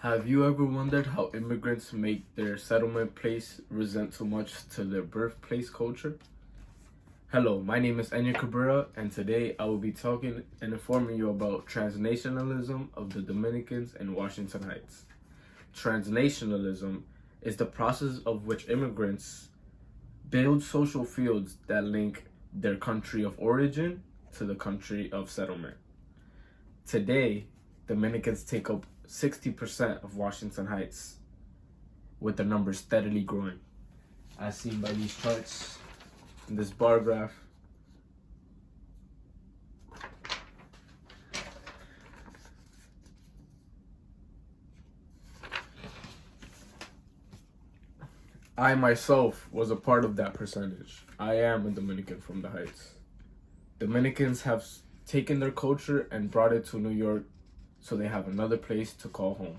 Have you ever wondered how immigrants make their settlement place resent too much to their birthplace culture? Hello, my name is Enya Cabrera, and today I will be talking and informing you about transnationalism of the Dominicans in Washington Heights. Transnationalism is the process of which immigrants build social fields that link their country of origin to the country of settlement. Today, Dominicans take up 60% of Washington Heights, with the numbers steadily growing, as seen by these charts in this bar graph. I myself was a part of that percentage. I am a Dominican from the Heights. Dominicans have taken their culture and brought it to New York so they have another place to call home.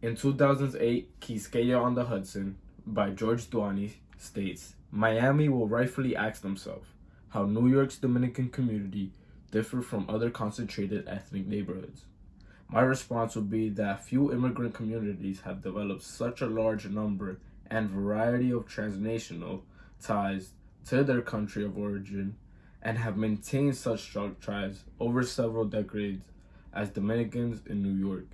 In 2008, Quisqueya on the Hudson by George Duany states, Miami will rightfully ask themselves how New York's Dominican community differ from other concentrated ethnic neighborhoods. My response would be that few immigrant communities have developed such a large number and variety of transnational ties to their country of origin and have maintained such strong ties over several decades as Dominicans in New York.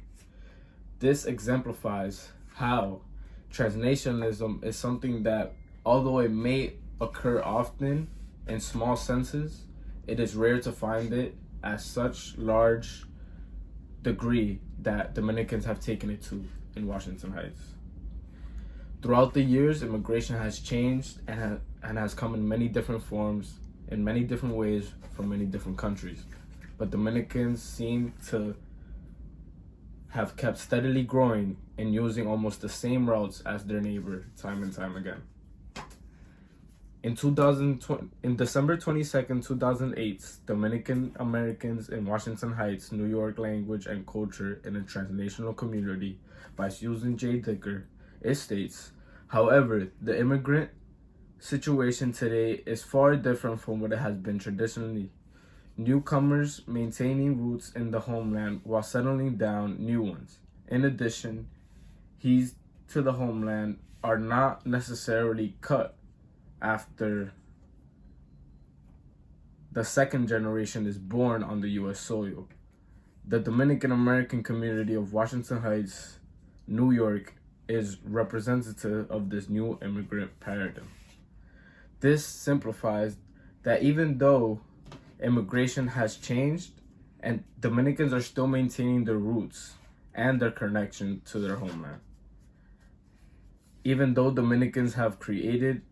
This exemplifies how transnationalism is something that, although it may occur often in small senses, it is rare to find it at such large degree that Dominicans have taken it to in Washington Heights. Throughout the years, immigration has changed and has come in many different forms, in many different ways, from many different countries. But Dominicans seem to have kept steadily growing and using almost the same routes as their neighbor time and time again. In December 22nd, 2008, Dominican Americans in Washington Heights, New York Language and Culture in a Transnational Community by Susan J. Dicker, it states, however, the immigrant situation today is far different from what it has been traditionally. Newcomers maintaining roots in the homeland while settling down new ones. In addition, he's to the homeland are not necessarily cut after the second generation is born on the U.S. soil. The Dominican American community of Washington Heights, New York, is representative of this new immigrant paradigm. This simplifies that even though immigration has changed and Dominicans are still maintaining their roots and their connection to their homeland. Even though Dominicans have created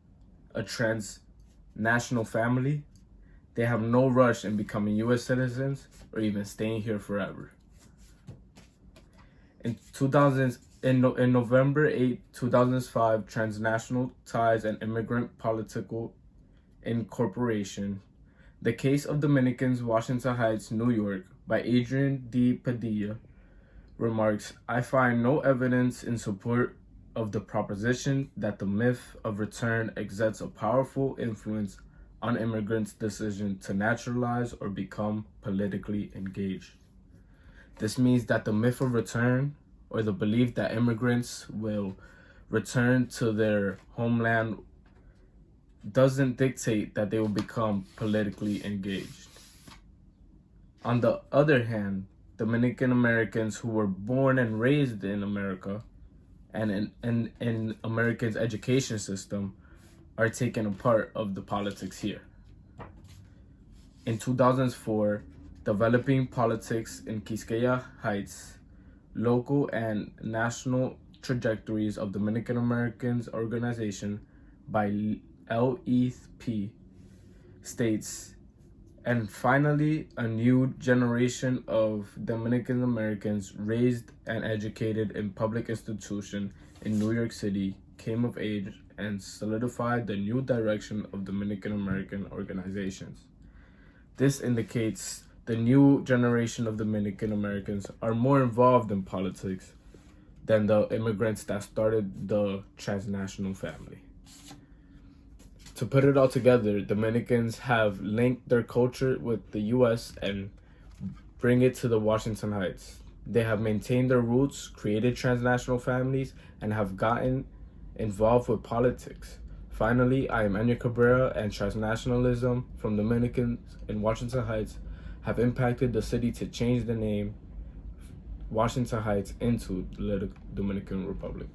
a transnational family, they have no rush in becoming U.S. citizens or even staying here forever. In November 8, 2005, Transnational Ties and Immigrant Political Incorporation, The Case of Dominicans, Washington Heights, New York, by Adrian D. Padilla, remarks, I find no evidence in support of the proposition that the myth of return exerts a powerful influence on immigrants' decision to naturalize or become politically engaged. This means that the myth of return, or the belief that immigrants will return to their homeland, doesn't dictate that they will become politically engaged. On the other hand, Dominican Americans who were born and raised in America and in America's education system are taking a part of the politics here. In 2004, Developing Politics in Quisqueya Heights, Local and National Trajectories of Dominican Americans Organization by LEP states, and finally, a new generation of Dominican Americans raised and educated in public institutions in New York City came of age and solidified the new direction of Dominican American organizations. This indicates the new generation of Dominican Americans are more involved in politics than the immigrants that started the transnational family. To put it all together, Dominicans have linked their culture with the U.S. and bring it to the Washington Heights. They have maintained their roots, created transnational families, and have gotten involved with politics. Finally, I am Enya Cabrera, and Transnationalism from Dominicans in Washington Heights have impacted the city to change the name Washington Heights into the Dominican Republic.